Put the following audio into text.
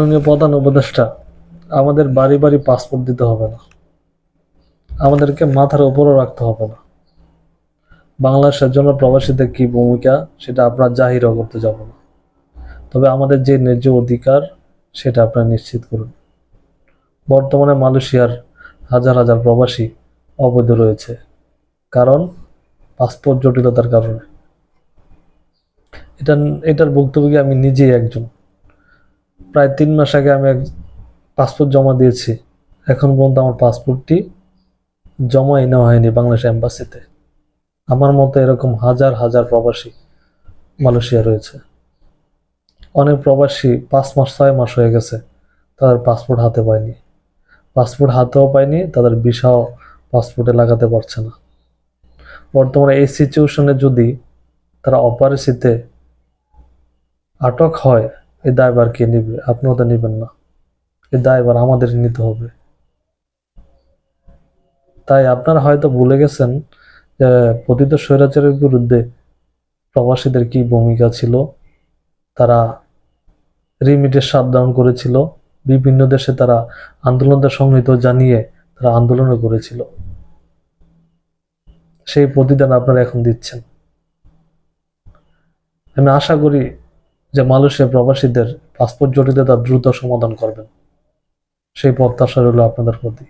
মাননীয় প্রধান উপদেষ্টা, আমাদের বাড়ি বাড়ি পাসপোর্ট দিতে হবে না, আমাদেরকে মাথার উপরও রাখতে হবে না। বাংলাদেশের জন্য প্রবাসীদের কি ভূমিকা সেটা আপনার জাহিরও করতে যাব না, তবে আমাদের যে ন্যায্য অধিকার সেটা আপনারা নিশ্চিত করুন। বর্তমানে মালয়েশিয়ার হাজার হাজার প্রবাসী অবৈধ রয়েছে, কারণ পাসপোর্ট জটিলতার কারণে। এটা এটার ভুক্তভোগী আমি নিজেই একজন। প্রায় 3 মাস আগে আমি পাসপোর্ট জমা দিয়েছি, এখন পর্যন্ত আমার পাসপোর্টটি জমাই নেওয়া হয়নি বাংলাদেশ এম্বাসিতে। আমার মতো এরকম হাজার হাজার প্রবাসী মালয়েশিয়া রয়েছে। অনেক প্রবাসী 5 মাস 6 মাস হয়ে গেছে তাদের পাসপোর্ট হাতে পায়নি, পাসপোর্ট হাতেও পায়নি, তাদের ভিসাও পাসপোর্টে লাগাতে পারছে না। বর্তমানে এই সিচুয়েশনে যদি তারা অপারেশিতে আটক হয়, এই দায়ভার কে নিবে? আপনিও তো নেবেন না, এই দায়ভার আমাদের নিতে হবে। তাই আপনারা হয়তো ভুলে গেছেন যে পতিত স্বৈরাচারের বিরুদ্ধে প্রবাসীদের কি ভূমিকা ছিল। তারা রিমিটের শাটডাউন করেছিল, বিভিন্ন দেশে তারা আন্দোলনদের সংহিত জানিয়ে তারা আন্দোলনও করেছিল। সেই প্রতিদান আপনারা এখন দিচ্ছেন। আমি আশা করি যে মালয়েশিয়া প্রবাসীদের পাসপোর্ট জটিলতা দ্রুত সমাধান করবেন, সেই প্রত্যাশা রইল আপনাদের প্রতি।